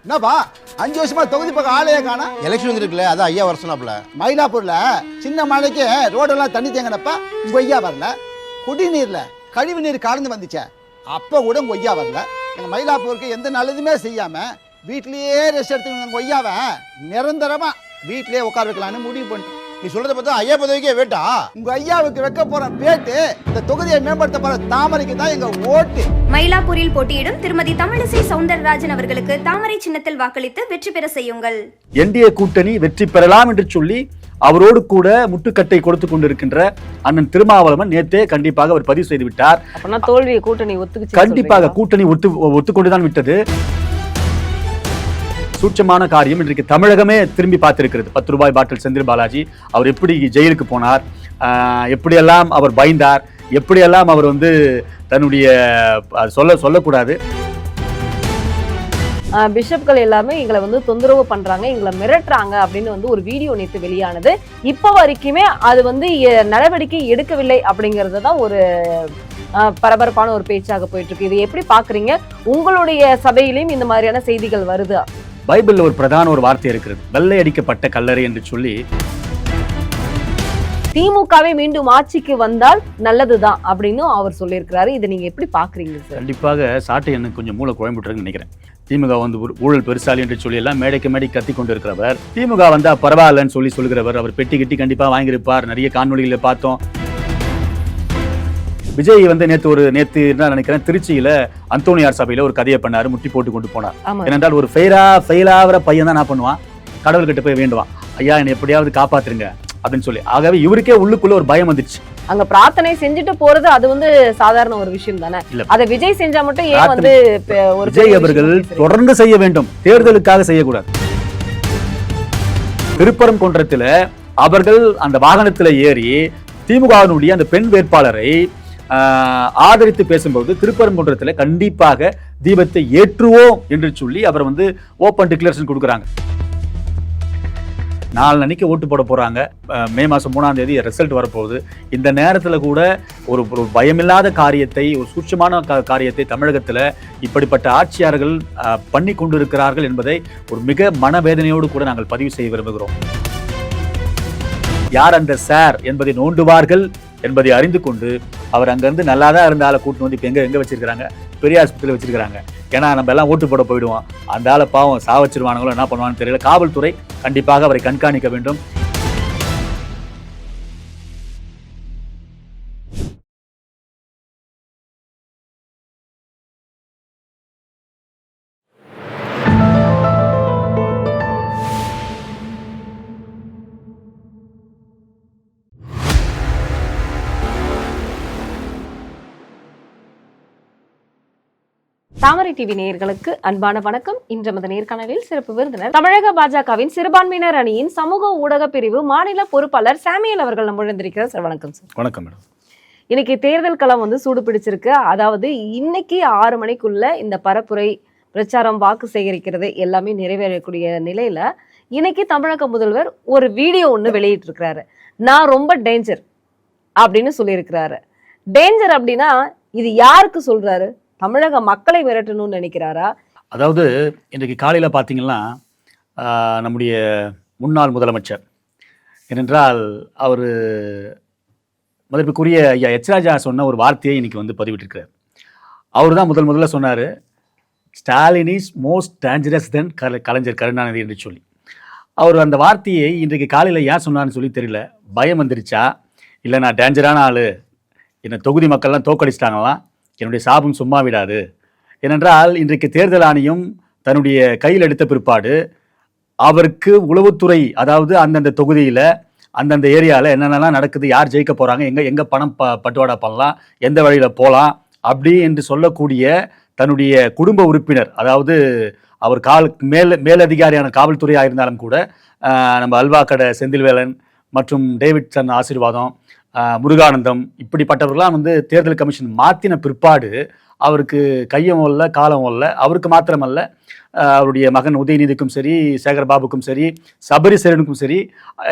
என்னப்பா 5 வருஷமா தொகுதி பக்கம் ஆளையே காணா? எலெக்ஷன் வந்துருக்குல்ல, அதான் ஐயா வர சொன்னாப்ல. மயிலாப்பூர்ல சின்ன மழைக்கு ரோடெல்லாம் தண்ணி தேங்கினப்ப உங்க ஐயா வரல. குடிநீர்ல கழிவு நீர் கலந்து வந்துச்சே, அப்ப கூட உங்க ஐயா வரல. எங்க மயிலாப்பூருக்கு எந்த நல்லதுமே செய்யாம வீட்லயே ரெஸ்ட் எடுத்துக்கணும். உங்க ஐயாவை நிரந்தரமா வீட்லயே உட்கார வைக்கலான்னு முடிவு பண்ணிட்டோம். நீ சொல்றத பார்த்தா ஐயா பதவிக்கே வேட்டா. உங்க ஐயாவுக்கு வைக்க போற பேட்டு இந்த தொகுதியை மேம்படுத்த போற தாமரைக்கு தான் எங்க ஓட்டு. மயிலாப்பூரில் போட்டியிடும் திருமதி தமிழிசை சவுந்தரராஜன் அவர்களுக்கு தாமரை சின்னத்தில் வாக்களித்து வெற்றி பெற செய்யுங்கள். என்டிஏ கூட்டணி வெற்றி பெறலாம் என்று சொல்லி அவரோடு கூட முட்டுக்கட்டை கொடுத்து கொண்டிருக்கின்ற அண்ணன் திருமாவளவன் நேற்றே கண்டிப்பாக அவர் பதிவு செய்து விட்டார். தோல்வியை கூட்டணி ஒத்துக்கிச்சு. கண்டிப்பாக கூட்டணி ஒத்துக்கொண்டுதான் விட்டது. சூட்சமான காரியம் இன்றைக்கு தமிழகமே திரும்பி பார்த்திருக்கிறது. 10 ரூபாய் பாட்டில் செந்தில் பாலாஜி அவர் எப்படி ஜெயிலுக்கு போனார், எப்படியெல்லாம் அவர் பயந்தார், எப்படியெல்லாம் அவர் தன்னுடைய சொல்லக்கூடாது பிஷப்கள் எல்லாமே எங்களை தொந்தரவு பண்றாங்க, எங்களை மிரட்டுறாங்க அப்படின்னு ஒரு வீடியோ நேற்று வெளியானது. இப்ப வரைக்குமே அது நடவடிக்கை எடுக்கவில்லை அப்படிங்கறது தான் ஒரு பரபரப்பான ஒரு பேச்சாக போயிட்டு இருக்கு. இது எப்படி பாக்குறீங்க? உங்களுடைய சபையிலையும் இந்த மாதிரியான செய்திகள் வருது? பைபிள்ல ஒரு பிரதான ஒரு வார்த்தை இருக்கிறது, வெள்ளை அடிக்கப்பட்ட கல்லறை என்று சொல்லி. திமுகவே மீண்டும் ஆட்சிக்கு வந்தால் நல்லதுதான் அப்படின்னு அவர் சொல்லியிருக்கிறாரு. இதை நீங்க எப்படி பாக்குறீங்க சார்? கண்டிப்பாக சாட்டை எனக்கு கொஞ்சம் மூளை குழம்பிட்டுருன்னு நினைக்கிறேன். திமுக ஊழல் பெருசாலி என்று சொல்லி எல்லாம் மேடைக்கு மேடை கத்தி கொண்டு இருக்கிறவர், திமுக வந்தா பரவாயில்லன்னு சொல்லுகிறவர், அவர் பெட்டி கட்டி கண்டிப்பா வாங்கியிருப்பார். நிறைய காணொலிகளை பார்த்தோம். விஜய் நேத்து என்ன நினைக்கிறேன், திருச்சியில அந்தோனியார் சபையில ஒரு கதையை பண்ணாரு, முட்டி போட்டு கொண்டு போனார். ஏனென்றால் ஒரு ஃபெயில் ஆகிற பையன் தான் என்ன பண்ணுவான், கடவுள் கிட்ட போய் வேண்டுவான், ஐயா என்னை எப்படியாவது காப்பாத்துருங்க அப்படின்னு சொல்லி. ஆகவே இவருக்கே உள்ளுக்குள்ள ஒரு பயம் வந்துச்சு. அங்க பிரார்த்தனை செஞ்சுட்டு போறது அது சாதாரண ஒரு விஷயம் தானே. அதை விஜய் செஞ்சா மட்டும் ஏன் ஒரு விஜய் அவர்கள் தொடர்ந்து செய்ய வேண்டும், தேர்தலுக்காக செய்யக்கூடாது. திருப்பரங்குன்றத்துல அவர்கள் அந்த வாகனத்துல ஏறி திமுகவினுடைய அந்த பெண் வேட்பாளரை ஆதரித்து பேசும்போது திருப்பரங்குன்றத்துல கண்டிப்பாக தீபத்தை ஏற்றுவோம் என்று சொல்லி அவர் ஓபன் டிக்ளரேஷன் கொடுக்குறாங்க. 4 அன்னைக்கு ஓட்டு போட போறாங்க. மே மாதம் 3ஆம் தேதி ரிசல்ட் வரப்போகுது. இந்த நேரத்தில் கூட ஒரு பயமில்லாத காரியத்தை, ஒரு சூட்சமான காரியத்தை தமிழகத்தில் இப்படிப்பட்ட ஆட்சியாளர்கள் பண்ணி கொண்டிருக்கிறார்கள் என்பதை ஒரு மிக மனவேதனையோடு கூட நாங்கள் பதிவு செய்ய விரும்புகிறோம். யார் அந்த சார் என்பதை நோண்டுவார்கள் என்பதை அறிந்து கொண்டு அவர் அங்கிருந்து நல்லா தான் இருந்த ஆளை கூட்டு இப்போ எங்க வச்சிருக்காங்க, பெரிய ஆஸ்பத்திரியில் வச்சிருக்காங்க. ஏன்னா நம்ம எல்லாம் ஓட்டு போட போயிடுவோம், அந்த ஆளை பாவம் சாவச்சிருவானுங்களோ என்ன பண்ணுவான்னு தெரியல. காவல்துறை கண்டிப்பாக அவரை கண்காணிக்க வேண்டும். தாமரை டிவி நேயர்களுக்கு அன்பான வணக்கம். இன்று நமது நேர்காணலில் சிறப்பு விருந்தினர் தமிழக பாஜகவின் சிறுபான்மையினர் அணியின் சமூக ஊடக பிரிவு மாநில பொறுப்பாளர் சாமியல் அவர்கள் நம்ம இருந்திருக்கிறார். சார் வணக்கம். சார் வணக்கம் மேடம். இன்னைக்கு தேர்தல் களம் சூடு பிடிச்சிருக்கு. அதாவது இன்னைக்கு 6 மணிக்குள்ள இந்த பரப்புரை பிரச்சாரம் வாக்கு சேகரிக்கிறது எல்லாமே நிறைவேறக்கூடிய நிலையில இன்னைக்கு தமிழக முதல்வர் ஒரு வீடியோ ஒண்ணு வெளியிட்டு இருக்கிறாரு. நான் ரொம்ப டேஞ்சர் அப்படின்னு சொல்லியிருக்கிறாரு. டேஞ்சர் அப்படின்னா இது யாருக்கு சொல்றாரு? தமிழக மக்களை மிரட்டணும்னு நினைக்கிறாரா? அதாவது இன்றைக்கு காலையில் பார்த்தீங்கன்னா நம்முடைய முன்னாள் முதலமைச்சர் ஏனென்றால் அவர் மதிப்புக்குரிய ஐயா எச் ராஜா சொன்ன ஒரு வார்த்தையை இன்னைக்கு பதிவிட்டிருக்கிறார். அவர் தான் முதல்ல சொன்னார், ஸ்டாலின் இஸ் மோஸ்ட் டேஞ்சரஸ் தென் கலைஞர் கருணாநிதி என்று சொல்லி. அவர் அந்த வார்த்தையை இன்றைக்கு காலையில் ஏன் சொன்னார்னு சொல்லி தெரியல. பயம் வந்துருச்சா, இல்லை நான் டேஞ்சரான ஆள், என்னை தொகுதி மக்கள்லாம் தோக்கடிச்சிட்டாங்களாம், என்னுடைய சாபம் சும்மா விடாது. ஏனென்றால் இன்றைக்கு தேர்தல் ஆணையம் தன்னுடைய கையில் எடுத்த பிற்பாடு அவருக்கு உளவுத்துறை, அதாவது அந்தந்த தொகுதியில் அந்தந்த ஏரியாவில் என்னென்னலாம் நடக்குது, யார் ஜெயிக்க போகிறாங்க, எங்கே பணம் பட்டுவாடா பண்ணலாம், எந்த வழியில் போகலாம் அப்படி என்று சொல்லக்கூடிய தன்னுடைய குடும்ப உறுப்பினர், அதாவது அவர் மேலதிகாரியான காவல்துறையாக இருந்தாலும் கூட நம்ம அல்வாக்கடை செந்தில்வேலன் மற்றும் டேவிட்சன் ஆசீர்வாதம், முருகானந்தம் இப்படிப்பட்டவர்கள்லாம் தேர்தல் கமிஷன் மாற்றின பிற்பாடு அவருக்கு கையும் இல்லை காலம் இல்லை. அவருக்கு மாத்திரமல்ல, அவருடைய மகன் உதயநிதிக்கும் சரி, சேகர்பாபுக்கும் சரி, சபரிசரனுக்கும் சரி,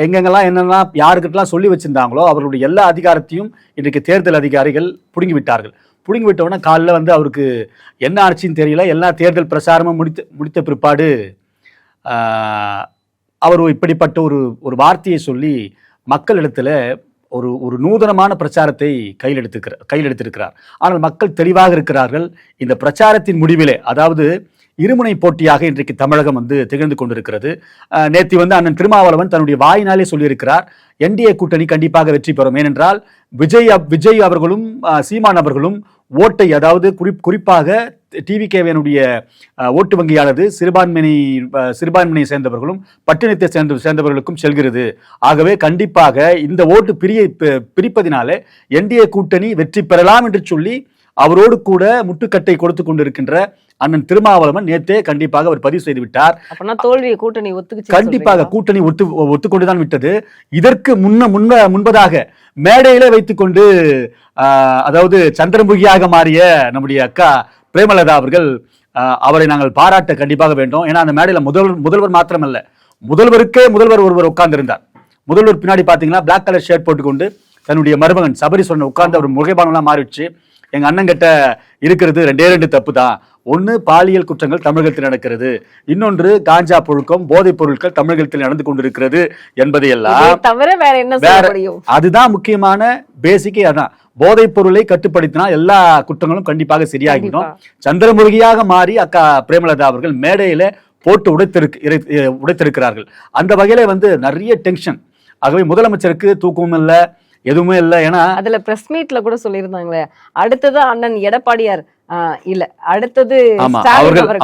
எங்கெங்கெல்லாம் என்னெல்லாம் யாருக்கிட்டலாம் சொல்லி வச்சிருந்தாங்களோ அவர்களுடைய எல்லா அதிகாரத்தையும் இன்றைக்கு தேர்தல் அதிகாரிகள் பிடுங்கி விட்டார்கள். பிடுங்கி விட்ட உடனே காலைல வந்து அவருக்கு என்ன ஆச்சுன்னு தெரியல. எல்லா தேர்தல் பிரச்சாரமும் முடித்த பிற்பாடு அவர் இப்படிப்பட்ட ஒரு வார்த்தையை சொல்லி மக்களிடத்துல ஒரு நூதனமான பிரச்சாரத்தை கையில் எடுத்திருக்கிறார். ஆனால் மக்கள் தெளிவாக இருக்கிறார்கள். இந்த பிரச்சாரத்தின் முடிவிலே, அதாவது இருமுனை போட்டியாக இன்றைக்கு தமிழகம் வந்து திகழ்ந்து கொண்டிருக்கிறது. நேற்று வந்து அண்ணன் திருமாவளவன் தன்னுடைய வாயினாலே சொல்லியிருக்கிறார், என்டிஏ கூட்டணி கண்டிப்பாக வெற்றி பெறும். ஏனென்றால் விஜய் அவர்களும் சீமான் அவர்களும் ஓட்டை, அதாவது குறிப்பாக டிவிகேவினுடைய ஓட்டு வங்கியானது சிறுபான்மையை சேர்ந்தவர்களும் பட்டினத்தை சேர்ந்தவர்களுக்கும் செல்கிறது. ஆகவே கண்டிப்பாக இந்த ஓட்டு பிரிப்பதினாலே என்டிஏ கூட்டணி வெற்றி பெறலாம் என்று சொல்லி அவரோடு கூட முட்டுக்கட்டை கொடுத்து கொண்டிருக்கின்ற அண்ணன் திருமாவளவன் நேற்றே கண்டிப்பாக அவர் பதிவு செய்து விட்டார். தோல்வியை கூட்டணி கண்டிப்பாக கூட்டணி ஒத்துக்கொண்டுதான் விட்டது. இதற்கு முன்பதாக மேடையிலே வைத்துக்கொண்டு, அதாவது சந்திரமுகியாக மாறிய நம்முடைய அக்கா பிரேமலதா அவர்கள், அவரை நாங்கள் பாராட்ட கண்டிப்பாக வேண்டும். ஏன்னா அந்த மேடையில முதல்வர் மாத்திரமல்ல, முதல்வர் ஒருவர் உட்கார்ந்து இருந்தார். முதல்வர் பின்னாடி பாத்தீங்கன்னா பிளாக் கலர் ஷர்ட் போட்டுக்கொண்டு தன்னுடைய மருமகன் சபரிசோரன் உட்கார்ந்து அவர் முகைபானெல்லாம் மாறிடுச்சு. எங்க அண்ணன் கிட்ட இருக்கிறது ரெண்டு தப்பு தான். ஒன்னு, பாலியல் குற்றங்கள் தமிழகத்தில் நடக்கிறது, இன்னொன்று காஞ்சா புழுக்கம் போதைப் பொருட்கள் தமிழகத்தில் நடந்து கொண்டிருக்கிறது என்பதையெல்லாம் தவிர வேற என்ன, அதுதான் முக்கியமான பேசிக்கே. அதான் போதைப் பொருளை கட்டுப்படுத்தினால் எல்லா குற்றங்களும் கண்டிப்பாக சரியாகிடும். சந்திரமுகியாக மாறி அக்கா பிரேமலதா அவர்கள் மேடையில போட்டு உடைத்திருக்கிறார்கள். அந்த வகையில வந்து நிறைய டென்ஷன். ஆகவே முதலமைச்சருக்கு தூக்கமும் இல்லை, எதுவுமே இல்லை. ஏன்னா அதுல பிரஸ் மீட்ல கூட சொல்லியிருந்தாங்களே, அடுத்தது அண்ணன் எடப்பாடியார் இல்ல, அடுத்தது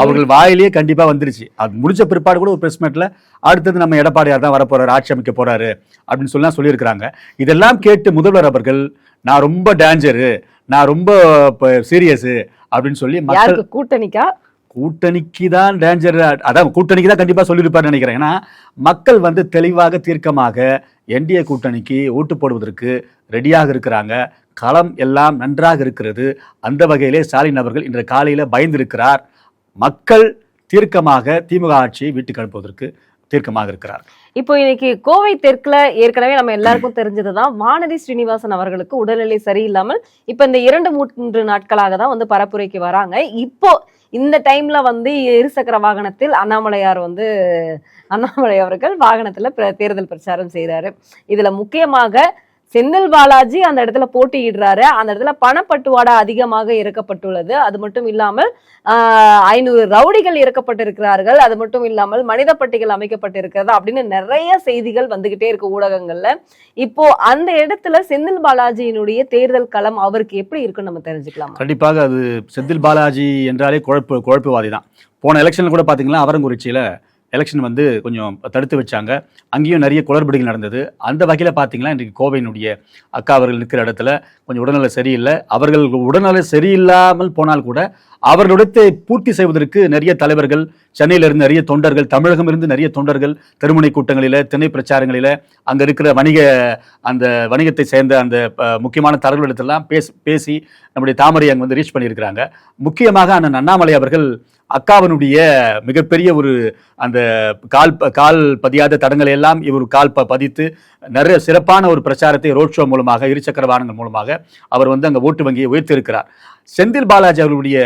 அவர்கள் வாயிலேயே கண்டிப்பா வந்துருச்சு. அது முடிச்ச பிற்பாடு கூட ஒரு பிரஸ் மீட்ல அடுத்தது நம்ம எடப்பாடியார் தான் வரப்போறாரு, ஆட்சி அமைக்க போறாரு அப்படின்னு சொல்லி சொல்லியிருக்கிறாங்க. இதெல்லாம் கேட்டு முதல்வர் அவர்கள், நான் ரொம்ப டேஞ்சரு, நான் ரொம்ப சீரியஸ் அப்படின்னு சொல்லி கூட்டணிக்கு தான் டேஞ்சர், அதான் கூட்டணிக்கு தான் கண்டிப்பா சொல்லியிருப்பாரு நினைக்கிறேன். ஏன்னா மக்கள் வந்து தெளிவாக தீர்க்கமாக என்டிஏ கூட்டணிக்கு ஓட்டு போடுவதற்கு ரெடியாக இருக்கிறாங்க. களம் எல்லாம் நன்றாக இருக்கிறது. அந்த வகையிலே ஸ்டாலின் அவர்கள் இன்று காலையில பயந்திருக்கிறார். மக்கள் தீர்க்கமாக திமுக ஆட்சியை வீட்டுக்கு அனுப்புவதற்கு தீர்க்கமாக இருக்கிறார். இப்போ இன்னைக்கு கோவை தெற்குல ஏற்கனவே நம்ம எல்லாருக்கும் தெரிஞ்சதுதான், வானதி ஸ்ரீனிவாசன் அவர்களுக்கு உடல்நிலை சரியில்லாமல் இப்ப இந்த 2-3 நாட்களாக தான் வந்து பரப்புரைக்கு வராங்க. இப்போ இந்த டைம்ல வந்து இருசக்கர வாகனத்தில் அண்ணாமலை அவர்கள் வாகனத்துல தேர்தல் பிரச்சாரம் செய்யறாரு. இதுல முக்கியமாக செந்தில் பாலாஜி அந்த இடத்துல போட்டியிடுறாரு. அந்த இடத்துல பணப்பட்டுவாடா அதிகமாக இறக்கப்பட்டுள்ளது. அது மட்டும் இல்லாமல் 500 ரவுடிகள் இறக்கப்பட்டிருக்கிறார்கள். அது மட்டும் இல்லாமல் மனித பட்டிகள் அமைக்கப்பட்டிருக்கிறது அப்படின்னு நிறைய செய்திகள் வந்துகிட்டே இருக்கு ஊடகங்கள்ல. இப்போ அந்த இடத்துல செந்தில் பாலாஜியினுடைய தேர்தல் களம் அவருக்கு எப்படி இருக்குன்னு நம்ம தெரிஞ்சுக்கலாம். கண்டிப்பாக அது செந்தில் பாலாஜி என்றாலே குழப்பவாதி தான். போன எலெக்ஷன்ல கூட பாத்தீங்கன்னா அவரங்குறிச்சியில எலெக்ஷன் வந்து கொஞ்சம் தடுத்து வச்சாங்க. அங்கேயும் நிறைய குளறுபடிகள் நடந்தது. அந்த வகையில் பார்த்தீங்கன்னா இன்றைக்கு கோவையினுடைய அக்கா அவர்கள் நிற்கிற இடத்துல கொஞ்சம் உடல்நலம் சரியில்லை. அவர்கள் உடல்நலம் சரியில்லாமல் போனால் கூட அவர்களுடைய பூர்த்தி செய்வதற்கு நிறைய தலைவர்கள், சென்னையிலிருந்து நிறைய தொண்டர்கள், தமிழகம் இருந்து நிறைய தொண்டர்கள் தெருமுனை கூட்டங்களில், திணை பிரச்சாரங்களில், அங்கே இருக்கிற அந்த வணிகத்தை சேர்ந்த அந்த முக்கியமான தலைவர்களிடத்தெல்லாம் பேசி நம்முடைய தாமரை அங்கே வந்து ரீச் பண்ணியிருக்கிறாங்க. முக்கியமாக அண்ணன் அண்ணாமலை அவர்கள் அக்காவனுடைய மிகப்பெரிய ஒரு அந்த கால் பதியாத தடங்களை எல்லாம் இவர் கால் பதித்து நிறைய சிறப்பான ஒரு பிரச்சாரத்தை ரோட் ஷோ மூலமாக, இருசக்கர வாகனங்கள் மூலமாக அவர் வந்து அங்கே ஓட்டு வங்கியை உயர்த்தியிருக்கிறார். செந்தில் பாலாஜி அவர்களுடைய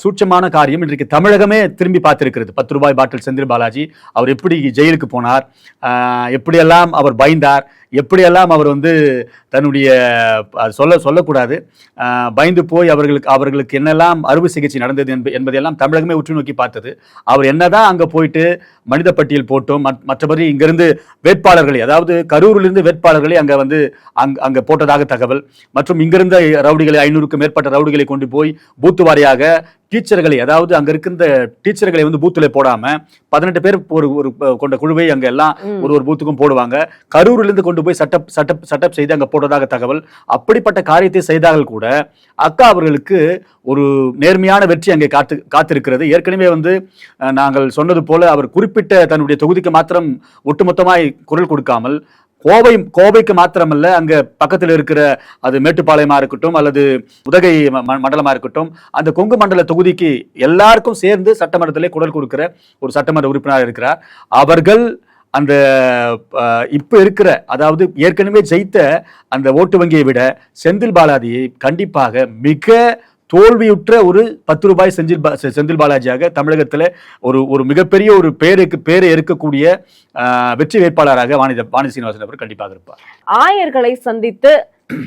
சூட்சமான காரியம் இன்றைக்கு தமிழகமே திரும்பி பார்த்திருக்கிறது. 10 ரூபாய் பாட்டில் செந்தில் பாலாஜி அவர் எப்படி ஜெயிலுக்கு போனார், எப்படியெல்லாம் அவர் பயந்தார், எப்படியெல்லாம் அவர் வந்து தன்னுடைய சொல்லக்கூடாது பயந்து போய் அவர்களுக்கு என்னெல்லாம் அறுவை சிகிச்சை நடந்தது என்பதையெல்லாம் தமிழகமே உற்று நோக்கி பார்த்தது. அவர் என்னதான் அங்கே போயிட்டு மனித பட்டியல் போட்டோம், மற்றபடி இங்கிருந்து வேட்பாளர்களை, அதாவது கரூரிலிருந்து வேட்பாளர்களை அங்கே போட்டதாக தகவல், மற்றும் இங்கிருந்த ரவுடிகளை 500க்கும் மேற்பட்ட ரவுடிகளை கொண்டு போய் பூத்து வாரியாக டீச்சர்களை, அதாவது அங்க இருக்கின்ற டீச்சர்களை வந்து பூத்துல போடாம 18 பேர் ஒரு கொண்ட குழுவை அங்க எல்லாம் ஒரு பூத்துக்கும் போடுவாங்க. கரூரிலிருந்து கொண்டு போய் சட்டப் செய்து அங்க போடுறதாக தகவல். அப்படிப்பட்ட காரியத்தை செய்தார்கள் கூட அக்கா அவர்களுக்கு ஒரு நேர்மையான வெற்றி அங்கே காத்திருக்கிறது. ஏற்கனவே வந்து நாங்கள் சொன்னது போல அவர் குறிப்பிட்ட தன்னுடைய தொகுதிக்கு மாத்திரம் ஒட்டுமொத்தமாய் குரல் கொடுக்காமல் கோவைக்கு மாத்திரமல்ல, அங்க பக்கத்தில் இருக்கிற அது மேட்டுப்பாளையமா இருக்கட்டும் அல்லது உதகை மண்டலமா இருக்கட்டும், அந்த கொங்கு மண்டல தொகுதிக்கு எல்லாருக்கும் சேர்ந்து சட்டமன்றத்திலே குரல் கொடுக்கிற ஒரு சட்டமன்ற உறுப்பினர் இருக்கிறார். அவர்கள் அந்த இப்போ இருக்கிற, அதாவது ஏற்கனவே ஜெயித்த அந்த ஓட்டு வங்கியை விட செந்தில் பாலாஜியை கண்டிப்பாக மிக தோல்வியுற்ற ஒரு 10 ரூபாய் செந்தில் பாலாஜியாக தமிழகத்தில் ஒரு மிகப்பெரிய ஒரு பேரை இருக்கக்கூடிய வெற்றி வேட்பாளராக வானதி சீனிவாசன் அவர் கண்டிப்பாக இருப்பார். ஆயர்களை சந்தித்து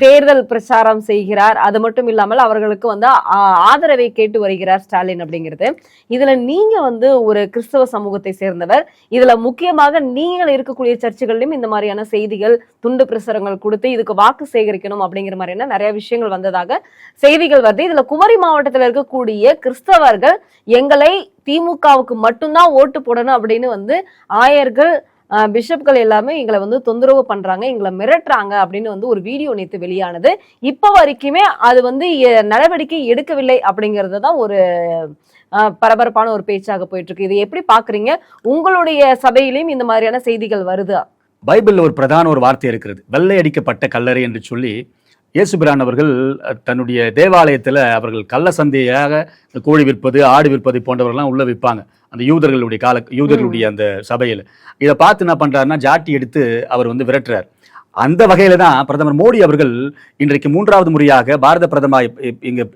தேர்தல் பிரச்சாரம் செய்கிறார். அது மட்டும் இல்லாமல் அவர்களுக்கு வந்து ஆதரவை கேட்டு வருகிறார் ஸ்டாலின் அப்படிங்கிறது. இதுல நீங்க வந்து ஒரு கிறிஸ்தவ சமூகத்தை சேர்ந்தவர், இதுல முக்கியமாக நீங்கள் இருக்கக்கூடிய சர்ச்சுகளிலும் இந்த மாதிரியான செய்திகள், துண்டு பிரசுரங்கள் கொடுத்து இதுக்கு வாக்கு சேகரிக்கணும் அப்படிங்கிற மாதிரியான நிறைய விஷயங்கள் வந்ததாக செய்திகள் வருது. இதுல குமரி மாவட்டத்தில் இருக்கக்கூடிய கிறிஸ்தவர்கள் எங்களை திமுகவுக்கு மட்டும்தான் ஓட்டு போடணும் அப்படின்னு வந்து ஆயர்கள், பிஷப்கள் எல்லாமே எங்களை வந்து தொந்தரவு பண்றாங்க, எங்களை மிரட்டுறாங்க அப்படின்னு வந்து ஒரு வீடியோ நேற்று வெளியானது. இப்ப வரைக்குமே அது வந்து நடவடிக்கை எடுக்கவில்லை அப்படிங்கிறது தான் ஒரு பரபரப்பான ஒரு பேச்சாக போயிட்டு இருக்கு. இது எப்படி பாக்குறீங்க? உங்களுடைய சபையிலும் இந்த மாதிரியான செய்திகள் வருதா? பைபிள்ல ஒரு பிரதான ஒரு வார்த்தை இருக்கிறது, வெள்ளை அடிக்கப்பட்ட கல்லறை என்று சொல்லி. இயேசுபிரான் அவர்கள் தன்னுடைய தேவாலயத்தில் அவர்கள் கள்ள சந்தையாக கோழி விற்பது, ஆடு விற்பது போன்றவர்கள்லாம் உள்ள விற்பாங்க அந்த யூதர்களுடைய அந்த சபையில். இதை பார்த்து என்ன பண்றாருன்னா ஜாட்டி எடுத்து அவர் வந்து விரட்டுறார். அந்த வகையில தான் பிரதமர் மோடி அவர்கள் இன்றைக்கு 3வது முறையாக பாரத பிரதமர்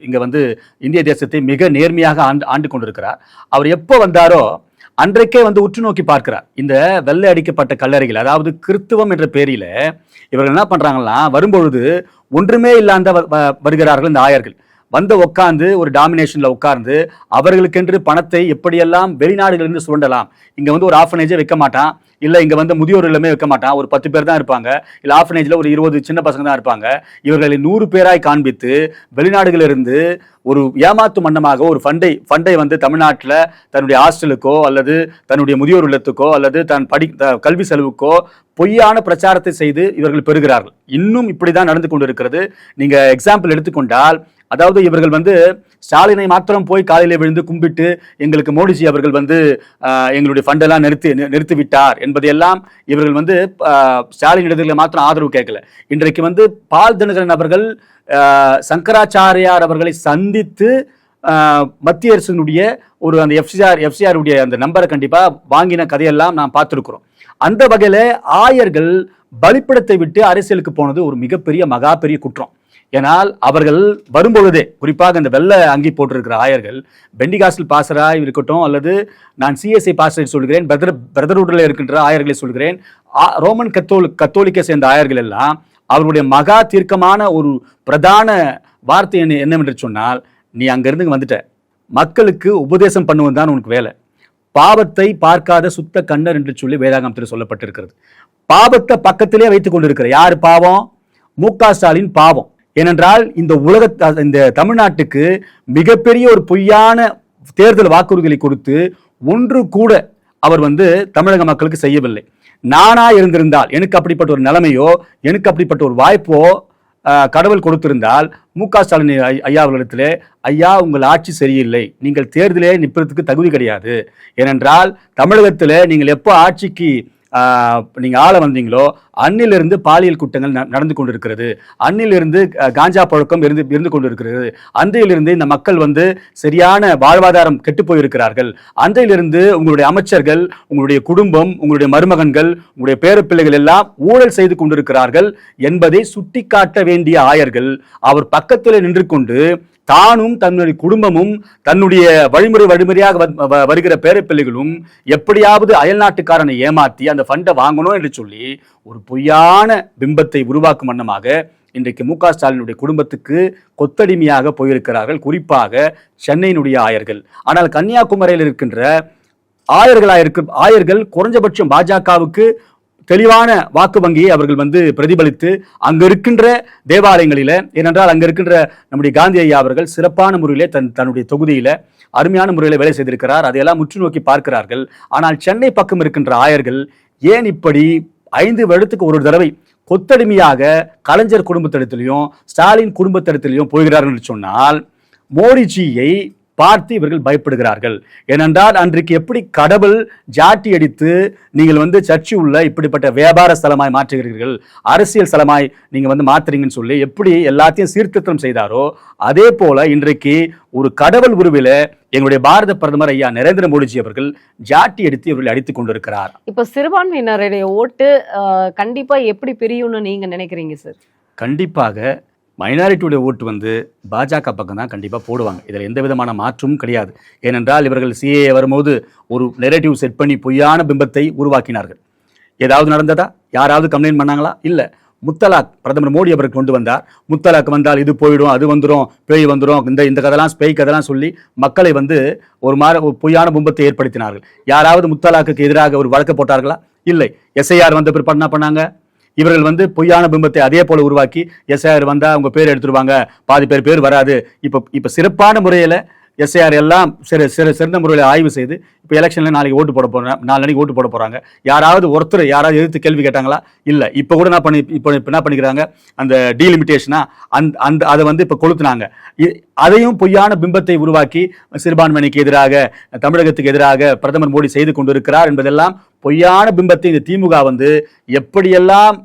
இங்க வந்து இந்திய தேசத்தை மிக நேர்மையாக ஆண்டு கொண்டிருக்கிறார். அவர் எப்போ வந்தாரோ அன்றைக்கே வந்து உற்று நோக்கி பார்க்கிறார் இந்த வெள்ளை அடிக்கப்பட்ட கல்லறைகள். அதாவது கிறிஸ்துவம் என்ற பேரில இவர்கள் என்ன பண்றாங்கன்னா வரும்பொழுது ஒன்றுமே இல்லாத வருகிறார்கள் இந்த ஆயர்கள். வந்து உட்கார்ந்து ஒரு டாமினேஷன்ல உட்கார்ந்து அவர்களுக்கென்று பணத்தை எப்படியெல்லாம் வெளிநாடுகளிலிருந்து சுரண்டலாம். இங்க வந்து ஒரு ஆர்ஃபனேஜே வைக்க மாட்டான், இல்லை இங்கே வந்து முதியோர் இல்லமே வைக்க மாட்டான், ஒரு 10 பேர் தான் இருப்பாங்க, இல்லை ஆர்ஃபனேஜில் ஒரு 20 சின்ன பசங்க தான் இருப்பாங்க. இவர்களை 100 பேராய் காண்பித்து வெளிநாடுகளிலிருந்து ஒரு ஏமாத்து மன்னமாக ஒரு ஃபண்டை வந்து தமிழ்நாட்டில் தன்னுடைய ஹாஸ்டலுக்கோ அல்லது தன்னுடைய முதியோர் இல்லத்துக்கோ அல்லது கல்வி செலவுக்கோ பொய்யான பிரச்சாரத்தை செய்து இவர்கள் பெறுகிறார்கள். இன்னும் இப்படிதான் நடந்து கொண்டிருக்கிறது. நீங்க எக்ஸாம்பிள் எடுத்துக்கொண்டால், அதாவது இவர்கள் வந்து ஸ்டாலினை மாத்திரம் போய் காலையில விழுந்து கும்பிட்டு எங்களுக்கு மோடிஜி அவர்கள் வந்து எங்களுடைய ஃபண்டெல்லாம் நிறுத்தி விட்டார் என்பதையெல்லாம் இவர்கள் வந்து ஸ்டாலின் இடத்துல மாத்திரம் ஆதரவு கேட்கல. இன்றைக்கு வந்து பால் தினகரன் அவர்கள் சங்கராச்சாரியார் அவர்களை சந்தித்து மத்திய அரசினுடைய ஒரு அந்த எஃப்சிஆர் உடைய அந்த நம்பரை கண்டிப்பா வாங்கின கதையெல்லாம் நாம் பார்த்திருக்கிறோம். அந்த வகையில ஆயர்கள் பலிப்பிடத்தை விட்டு அரசியலுக்கு போனது ஒரு மிகப்பெரிய பெரிய குற்றம். ஏனால் அவர்கள் வரும்பொழுதே, குறிப்பாக இந்த வெள்ளை அங்கி போட்டிருக்கிற ஆயர்கள், பெண்டிகாஸ்டல் பாசராய் இருக்கட்டும் அல்லது நான் சிஎஸ்ஐ பாசரை சொல்கிறேன், பிரதர்வுட்ல இருக்கின்ற ஆயர்களை சொல்கிறேன், ரோமன் கத்தோலிக்க சேர்ந்த ஆயர்கள் எல்லாம் அவருடைய மகா தீர்க்கமான ஒரு பிரதான வார்த்தை என்னவென்று சொன்னால், நீ அங்கிருந்து வந்துட்ட, மக்களுக்கு உபதேசம் பண்ணுவது தான் உனக்கு வேலை, பாவத்தை பார்க்காத சுத்த கண்ணர் என்று சொல்லி வேதாகமத்தில் சொல்லப்பட்டிருக்கிறது. பாவத்தை பக்கத்திலே வைத்துக் கொண்டிருக்கிற யாரு பாவம்? மு.க. ஸ்டாலின் பாவம். ஏனென்றால் இந்த தமிழ்நாட்டுக்கு மிகப்பெரிய ஒரு பொய்யான தேர்தல் வாக்குறுதிகளை கொடுத்து ஒன்று கூட அவர் வந்து தமிழக மக்களுக்கு செய்யவில்லை. நானா இருந்திருந்தால், எனக்கு அப்படிப்பட்ட ஒரு நிலைமையோ எனக்கு அப்படிப்பட்ட ஒரு வாய்ப்போ கடவுள் கொடுத்திருந்தால், மு.க. ஸ்டாலின் ஐயா அவர்களிடத்திலே, ஐயா உங்கள் ஆட்சி சரியில்லை, நீங்கள் தேர்தலே நிற்பதற்கு தகுதி கிடையாது. ஏனென்றால் தமிழகத்தில் நீங்கள் எப்போ ஆட்சிக்கு நீங்க ஆள வந்தீங்களோ அன்னிலிருந்து பாலியல் குற்றங்கள் நடந்து கொண்டிருக்கிறது, அன்னிலிருந்து காஞ்சா பழக்கம் இருந்து கொண்டிருக்கிறது, அன்றையிலிருந்து இந்த மக்கள் வந்து சரியான வாழ்வாதாரம் கெட்டு போயிருக்கிறார்கள், அன்றையிலிருந்து உங்களுடைய அமைச்சர்கள், உங்களுடைய குடும்பம், உங்களுடைய மருமகன்கள், உங்களுடைய பேரப்பிள்ளைகள் எல்லாம் ஊழல் செய்து கொண்டிருக்கிறார்கள் என்பதை சுட்டிக்காட்ட வேண்டிய ஆயர்கள் அவர் பக்கத்தில் நின்று கொண்டு தானும் தன்னுடைய குடும்பமும் தன்னுடைய வழிமுறையாக வருகிற பேரப்பிள்ளைகளும் எப்படியாவது அயல்நாட்டுக்காரனை ஏமாற்றி அந்த ஃபண்டை வாங்கணும் என்று சொல்லி ஒரு பொய்யான பிம்பத்தை உருவாக்கும் வண்ணமாக இன்றைக்கு மு.க. ஸ்டாலினுடைய குடும்பத்துக்கு கொத்தடிமையாக போயிருக்கிறார்கள், குறிப்பாக சென்னையினுடைய ஆயர்கள். ஆனால் கன்னியாகுமரியில் இருக்கின்ற ஆயர்கள் குறைஞ்சபட்சம் பாஜகவுக்கு தெளிவான வாக்கு வங்கியை அவர்கள் வந்து பிரதிபலித்து அங்க இருக்கின்ற தேவாலயங்களில, ஏனென்றால் அங்க இருக்கின்ற நம்முடைய காந்தி ஐயா அவர்கள் சிறப்பான முறையிலே தன்னுடைய தொகுதியில அருமையான முறையில் வேலை செய்திருக்கிறார். அதையெல்லாம் முற்று நோக்கி பார்க்கிறார்கள். ஆனால் சென்னை பக்கம் இருக்கின்ற ஆயர்கள் ஏன் இப்படி 5 வருடத்துக்கு ஒரு தடவை கொத்தடிமையாக கலைஞர் குடும்பத்திடத்திலையும் ஸ்டாலின் குடும்பத்திடத்திலையும் போகிறார்கள் என்று சொன்னால், மோடிஜியை பார்த்து இவர்கள் பயப்படுகிறார்கள். ஏனென்றால் அன்றைக்கு எப்படி கடவுள் ஜாட்டி அடித்து நீங்கள் வந்து சர்ச்சு உள்ள இப்படிப்பட்ட வியாபார ஸ்தலமாய் மாற்றுகிறீர்கள், அரசியல் ஸ்தலமாய் நீங்க வந்து மாத்துறீங்கன்னு சொல்லி எப்படி எல்லாத்தையும் சீர்திருத்தம் செய்தாரோ, அதே போல இன்றைக்கு ஒரு கடவுள் உருவில எங்களுடைய பாரத பிரதமர் ஐயா நரேந்திர மோடிஜி அவர்கள் ஜாட்டி அடித்து இவர்கள் அடித்துக் கொண்டிருக்கிறார். இப்ப சிறுபான்மையினருடைய ஓட்டு கண்டிப்பா எப்படி பிரியும்னு நீங்க நினைக்கிறீங்க சார்? கண்டிப்பாக மைனாரிட்டியுடைய ஓட்டு வந்து பாஜக பக்கம் தான் கண்டிப்பாக போடுவாங்க. இதில் எந்த விதமான மாற்றமும் கிடையாது. ஏனென்றால் இவர்கள் சிஏஏ வரும்போது ஒரு நெரேட்டிவ் செட் பண்ணி பொய்யான பிம்பத்தை உருவாக்கினார்கள். ஏதாவது நடந்ததா? யாராவது கம்ப்ளைண்ட் பண்ணாங்களா? இல்லை. முத்தலாக் பிரதமர் மோடி அவர்கள் கொண்டு வந்தார். முத்தலாக் வந்தால் இது போயிடும், அது வந்துடும், பேய் வந்துடும், இந்த கதெல்லாம் பேய் கதெல்லாம் சொல்லி மக்களை வந்து ஒரு பொய்யான பிம்பத்தை ஏற்படுத்தினார்கள். யாராவது முத்தலாக்கு எதிராக ஒரு வழக்கு போட்டார்களா? இல்லை. எஸ்ஐஆர் வந்த பிற்பாடு என்ன பண்ணாங்க? இவர்கள் வந்து பொய்யான பிம்பத்தை அதே போல உருவாக்கி எஸ்ஐஆர் வந்தா அவங்க பேர் எடுத்துருவாங்க, பாதி பேர் வராது. இப்ப சிறப்பான முறையில எஸ்ஐஆர் எல்லாம் சிறந்த முறையில் ஆய்வு செய்து இப்போ எலெக்ஷன்ல நாளைக்கு ஓட்டு போட போறாங்க, நாளைக்கு ஓட்டு போட போறாங்க. யாராவது ஒருத்தர் யாராவது எதிர்த்து கேள்வி கேட்டாங்களா? இல்லை. இப்போ கூட இப்போ என்ன பண்ணிக்கிறாங்க, அந்த டீலிமிட்டேஷனா அதை வந்து இப்போ கொளுத்துனாங்க. அதையும் பொய்யான பிம்பத்தை உருவாக்கி சிறுபான்மைக்கு எதிராக, தமிழகத்துக்கு எதிராக பிரதமர் மோடி செய்து கொண்டிருக்கிறார் என்பதெல்லாம் பொய்யான பிம்பத்தை இந்த திமுக வந்து எப்படியெல்லாம்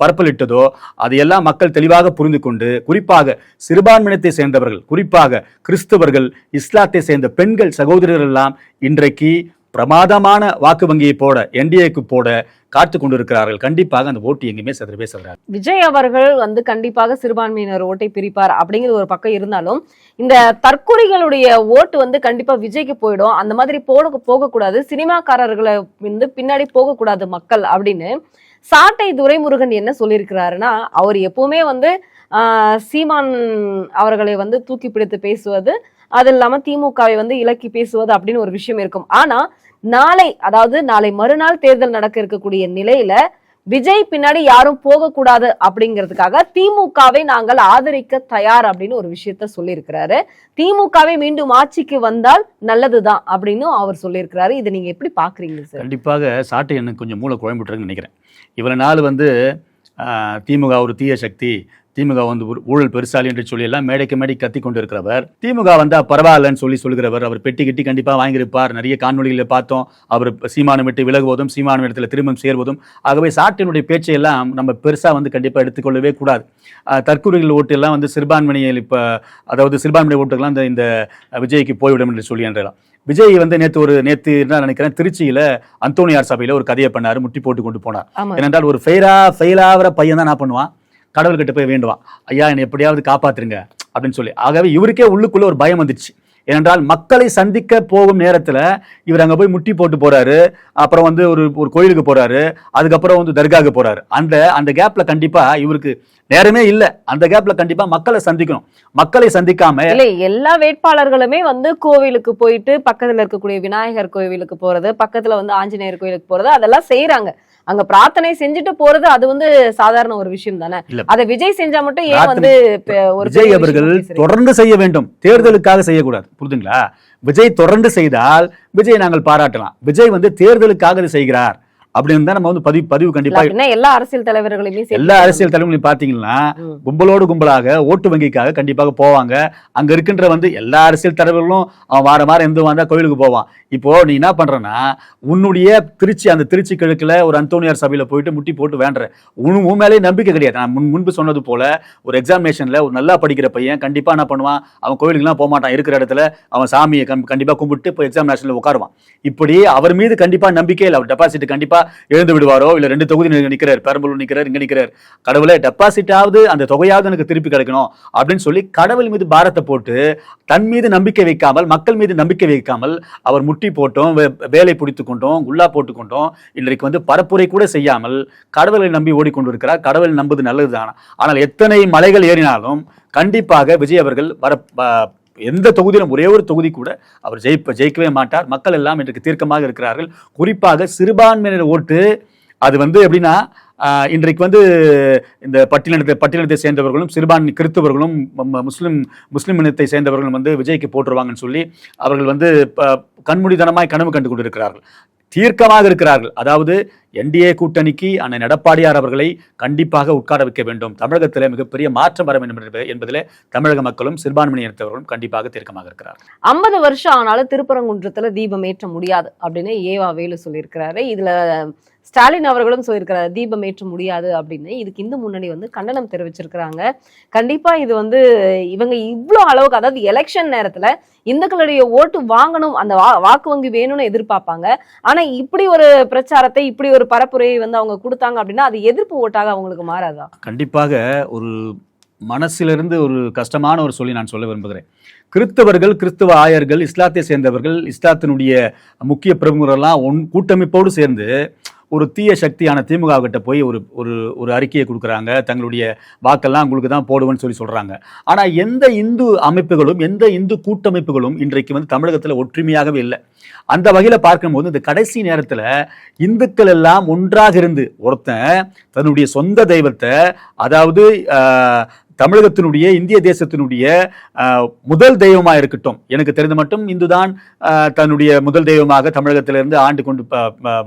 பரப்பலிட்டதோ அதையெல்லாம் மக்கள் தெளிவாக புரிந்து கொண்டு, குறிப்பாக சிறுபான்மையினத்தை சேர்ந்தவர்கள், குறிப்பாக கிறிஸ்தவர்கள், இஸ்லாத்தை சேர்ந்த பெண்கள் சகோதரர்கள் எல்லாம் இன்றைக்கு பிரமாதமான வாக்கு வங்கியை போட, என்டிஏக்கு போட காத்து கொண்டிருக்கிறார்கள். கண்டிப்பாக அந்த ஓட்டு எங்குமே சதுரவே சொல்றாரு. விஜய் அவர்கள் வந்து கண்டிப்பாக சிறுபான்மையினர் ஓட்டை பிரிப்பார் அப்படிங்கிறது ஒரு பக்கம் இருந்தாலும், இந்த தற்கொலைகளுடைய ஓட்டு வந்து கண்டிப்பா விஜய்க்கு போயிடும். அந்த மாதிரி போகக்கூடாது, சினிமாக்காரர்களை வந்து பின்னாடி போகக்கூடாது மக்கள் அப்படின்னு சாட்டை துரைமுருகன் என்ன சொல்லியிருக்கிறாருன்னா, அவர் எப்பவுமே வந்து சீமான் அவர்களை வந்து தூக்கி பிடித்து பேசுவது, அது இல்லாம திமுகவை வந்து இலக்கி பேசுவது அப்படின்னு ஒரு விஷயம் இருக்கும். ஆனா நாளை மறுநாள் தேர்தல் நடக்க இருக்கக்கூடிய நிலையில விஜய் பின்னாடி யாரும் போகக்கூடாது அப்படிங்கிறதுக்காக திமுகவை நாங்கள் ஆதரிக்க தயார் அப்படின்னு ஒரு விஷயத்த சொல்லியிருக்கிறாரு. திமுகவை மீண்டும் ஆட்சிக்கு வந்தால் நல்லதுதான் அப்படின்னு அவர் சொல்லியிருக்கிறாரு. இதை நீங்க எப்படி பாக்குறீங்க சார்? கண்டிப்பாக சாட்டை எனக்கு கொஞ்சம் மூளை குழம்பிட்டுருன்னு நினைக்கிறேன். இவ்வளவு நாள் வந்து திமுக ஒரு தீய சக்தி, திமுக வந்து ஊழல் பெருசாலி என்று சொல்லி எல்லாம் மேடைக்கு கத்தி கொண்டு இருக்கிறவர், திமுக வந்தா பரவாயில்லன்னு சொல்லுகிறவர், அவர் பெட்டி கட்டி கண்டிப்பா வாங்கியிருப்பார். நிறைய காணொலிகளை பார்த்தோம். அவர் சீமானம் விட்டு விலகுவதும், சீமானம் இடத்துல திரும்பவும் சேர்வதும். ஆகவே சாட்டினுடைய பேச்சையெல்லாம் நம்ம பெருசா வந்து கண்டிப்பா எடுத்துக்கொள்ளவே கூடாது. தற்கொலைகள் ஓட்டு எல்லாம் வந்து சிறுபான்மையில் அதாவது சிறுபான்மை ஓட்டுகள்லாம் இந்த விஜய்க்கு போய்விடும் என்று சொல்லி என்றலாம். விஜய் வந்து நேற்று என்ன நினைக்கிறேன், திருச்சியில அந்தோனியார் சபையில ஒரு கதையை பண்ணாரு, முட்டி போட்டு கொண்டு போனார். ஏனென்றால் ஒரு ஃபெயிலாகிற பையன் தான் என்ன பண்ணுவான், கடவுள்கிட்ட போய் வேண்டுவான், ஐயா என்னை எப்படியாவது காப்பாத்துருங்க அப்படின்னு சொல்லி. ஆகவே இவருக்கே உள்ளுக்குள்ள ஒரு பயம் வந்துச்சு. ஏனென்றால் மக்களை சந்திக்க போகும் நேரத்துல இவர் அங்க போய் முட்டி போட்டு போறாரு, அப்புறம் வந்து ஒரு கோயிலுக்கு போறாரு, அதுக்கப்புறம் வந்து தர்காவுக்கு போறாரு. அந்த கேப்ல கண்டிப்பா இவருக்கு நேரமே இல்ல. அந்த கேப்ல கண்டிப்பா மக்களை சந்திக்கணும். மக்களை சந்திக்காம இல்ல, எல்லா வேட்பாளர்களுமே வந்து கோவிலுக்கு போயிட்டு பக்கத்துல இருக்கக்கூடிய விநாயகர் கோவிலுக்கு போறது, பக்கத்துல வந்து ஆஞ்சநேயர் கோயிலுக்கு போறது, அதெல்லாம் செய்யறாங்க. அங்க பிரார்த்தனை செஞ்சுட்டு போறது அது வந்து சாதாரண ஒரு விஷயம் தானே. அதை விஜய் செஞ்சா மட்டும் ஏன் வந்து ஒரு விஜய் அவர்கள் தொடர்ந்து செய்ய வேண்டும், தேர்தலுக்காக செய்யக்கூடாது. புரியுதுங்களா? விஜய் தொடர்ந்து செய்தால் விஜய் நாங்கள் பாராட்டலாம். விஜய் வந்து தேர்தலுக்காக இது செய்கிறார் அப்படின்னு தான் நம்ம வந்து பதிவு கண்டிப்பா எல்லா அரசியல் தலைவர்களையும் பாத்தீங்கன்னா கும்பலாக ஓட்டு வங்கிக்காக கண்டிப்பாக போவாங்க. அங்க இருக்கின்ற வந்து எல்லா அரசியல் தலைவர்களும் அவன் வாரம் எந்த வந்தா கோயிலுக்கு போவான். இப்போ நீ என்ன பண்றனா, உன்னுடைய அந்த திருச்சி கிழக்குல ஒரு அந்தோனியார் சபையில போயிட்டு முட்டி போட்டு வேண்ட உன் மேலே நம்பிக்கை கிடையாது. நான் முன்பு சொன்னது போல ஒரு எக்ஸாமினேஷன்ல ஒரு நல்லா படிக்கிற பையன் கண்டிப்பா என்ன பண்ணுவான், அவன் கோயிலுக்கு எல்லாம் போக மாட்டான். இருக்கிற இடத்துல அவன் சாமியை கண்டிப்பா கும்பிட்டு இப்போ எக்ஸாமினேஷன்ல உட்காருவான். இப்படி அவர் மீது கண்டிப்பா நம்பிக்கை இல்லை. அவர் டெபாசிட் கண்டிப்பா எழுந்து விடுவாரோ, இல்ல 2 தொகுதி நிக்கிறார், பெரம்பலூர் நிக்கிறார், இங்க நிக்கிறார், கடவுளே டெபாசிட்டாவது அந்த தொகையாவது எனக்கு திருப்பி கிடைக்கணும் அப்படின்னு சொல்லி கடவுள் மீது பாரத்தை போட்டு தன் மீது நம்பிக்கை வைக்காமல், மக்கள் மீது நம்பிக்கை வைக்காமல் அவர் முட்டி போட்டோம், வேலை பிடித்து கொண்டோம், குல்லா போட்டு கொண்டோம், இன்றைக்கு வந்து பரப்புரை கூட செய்யாமல் கடவுளை நம்பி ஓடிக்கொண்டிருக்கிறார். கடவுளை நம்புவது நல்லதுதான். ஆனால் எத்தனை மலைகள் ஏறினாலும் கண்டிப்பாக விஜய் அவர்கள் எந்த தொகுதியிலும் ஒரே ஒரு தொகுதி கூட அவர் ஜெயிக்கவே மாட்டார். மக்கள் எல்லாம் இன்றைக்கு தீர்க்கமாக இருக்கிறார்கள். குறிப்பாக சிறுபான்மையினர் ஓட்டு அது வந்து எப்படின்னா, இன்றைக்கு வந்து இந்த பட்டியலினத்தை சேர்ந்தவர்களும் சிறுபான்மை கிறிஸ்தவர்களும் முஸ்லிம் இனத்தை சேர்ந்தவர்களும் வந்து விஜய்க்கு போட்டுருவாங்கன்னு சொல்லி அவர்கள் வந்து கண்மூடித்தனமாய் கனவு கண்டு கொண்டிருக்கிறார்கள். தீர்க்கமாக இருக்கிறார்கள். அதாவது என்டிஏ கூட்டணிக்கு அண்ணன் எடப்பாடியார் அவர்களை கண்டிப்பாக உட்கார வைக்க வேண்டும். தமிழகத்தில் மிகப்பெரிய மாற்றம் வர வேண்டும் என்பதிலே தமிழக மக்களும் சிறுபான்மை இனத்தவர்களும் கண்டிப்பாக தீர்க்கமாக இருக்கிறார். 50 வருஷம் ஆனாலும் திருப்பரங்குன்றத்துல தீபம் ஏற்ற முடியாது அப்படின்னு ஏவா வேலு சொல்லியிருக்கிறாரு. இதுல ஸ்டாலின் அவர்களும் சொல்லியிருக்கிறாரு தீபம் ஏற்ற முடியாது அப்படின்னு. இதுக்கு இந்து முன்னணி வந்து கண்டனம் தெரிவிச்சிருக்கிறாங்க. கண்டிப்பா இது வந்து இவங்க இவ்வளோ அளவுக்கு, அதாவது எலெக்ஷன் நேரத்துல இந்துக்களுடைய ஓட்டு வாங்கணும், அந்த வாக்கு வங்கி வேணும்னு எதிர்பார்ப்பாங்க. ஆனா இப்படி ஒரு பிரச்சாரத்தை, இப்படி ஒரு பரப்புரையை வந்து அவங்க கொடுத்தாங்க அப்படின்னா அது எதிர்ப்பு ஓட்டாக அவங்களுக்கு மாறாதா? கண்டிப்பாக ஒரு மனசிலிருந்து ஒரு கஷ்டமான ஒரு சொல்லி நான் சொல்ல விரும்புகிறேன். கிறிஸ்தவர்கள், கிறிஸ்தவ ஆயர்கள், இஸ்லாத்தை சேர்ந்தவர்கள், இஸ்லாத்தினுடைய முக்கிய பிரமுகரெல்லாம் கூட்டமைப்போடு சேர்ந்து ஒரு தீய சக்தியான திமுக கிட்ட போய் ஒரு அறிக்கையை கொடுக்குறாங்க. தங்களுடைய வாக்கெல்லாம் உங்களுக்கு தான் போடுவேன்னு சொல்கிறாங்க. ஆனால் எந்த இந்து அமைப்புகளும், எந்த இந்து கூட்டமைப்புகளும் இன்றைக்கு வந்து தமிழகத்தில் ஒற்றுமையாகவே இல்லை. அந்த வகையில் பார்க்கும்போது இந்த கடைசி நேரத்தில் இந்துக்கள் எல்லாம் ஒன்றாக இருந்து ஒருத்தன் தன்னுடைய சொந்த தெய்வத்தை, அதாவது தமிழகத்தினுடைய, இந்திய தேசத்தினுடைய முதல் தெய்வமாக இருக்கட்டும், எனக்கு தெரிந்த மட்டும் இந்துதான் தன்னுடைய முதல் தெய்வமாக தமிழகத்திலிருந்து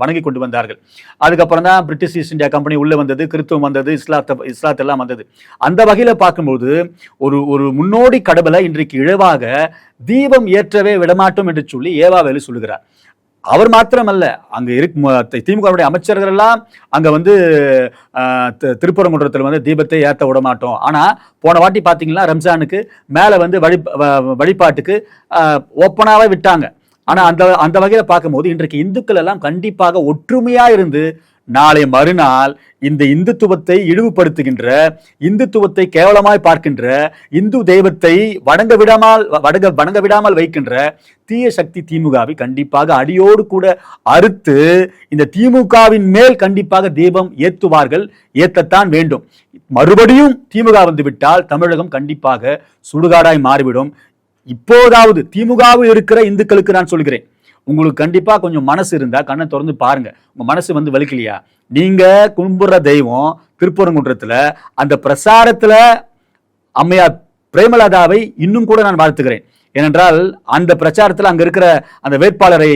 வணங்கி கொண்டு வந்தார்கள். அதுக்கப்புறம் தான் பிரிட்டிஷ் ஈஸ்ட் இந்தியா கம்பெனி உள்ள வந்தது, கிறிஸ்துவம் வந்தது, இஸ்லாத் எல்லாம் வந்தது. அந்த வகையில் பார்க்கும்போது ஒரு முன்னோடி கடவுளை இன்றைக்கு இழவாக தீபம் ஏற்றவே விடமாட்டோம் என்று சொல்லி ஏவா வேலு சொல்லுகிறார். அவர் மாத்திரமல்ல, அங்க திமுகவுடைய அமைச்சர்கள் எல்லாம் அங்க வந்து திருப்பரங்குன்றத்தில் வந்து தீபத்தை ஏற்ற விட மாட்டோம். ஆனா போன வாட்டி பாத்தீங்கன்னா ரம்ஜானுக்கு மேல வந்து வழிபாட்டுக்கு ஓப்பனாவே விட்டாங்க. ஆனா அந்த வகையில பார்க்கும்போது இன்றைக்கு இந்துக்கள் எல்லாம் கண்டிப்பாக ஒற்றுமையா இருந்து நாளை மறுநாள் இந்த இந்துத்துவத்தை இழிவுபடுத்துகின்ற, இந்துத்துவத்தை கேவலமாய் பார்க்கின்ற, இந்து தெய்வத்தை வணங்க விடாமல் வைக்கின்ற தீய சக்தி திமுகவை கண்டிப்பாக அடியோடு கூட அறுத்து இந்த திமுகவின் மேல் கண்டிப்பாக தீபம் ஏற்றுவார்கள், ஏற்றத்தான் வேண்டும். மறுபடியும் திமுக வந்து விட்டால் தமிழகம் கண்டிப்பாக சுடுகாடாய் மாறிவிடும். இப்போதாவது திமுகவில் இருக்கிற இந்துக்களுக்கு நான் சொல்கிறேன், உங்களுக்கு கண்டிப்பா கொஞ்சம் மனசு இருந்தா கண்ணை திறந்து பாருங்க. உங்க மனசு வந்து வலிக்கலையா? நீங்க கும்பிடுற தெய்வம் திருப்பரங்குன்றத்துல அந்த பிரசாரத்துல அம்மையார் பிரேமலதாவை இன்னும் கூட நான் வாழ்த்துகிறேன். ஏனென்றால் அந்த பிரச்சாரத்துல அங்க இருக்கிற அந்த வேட்பாளரை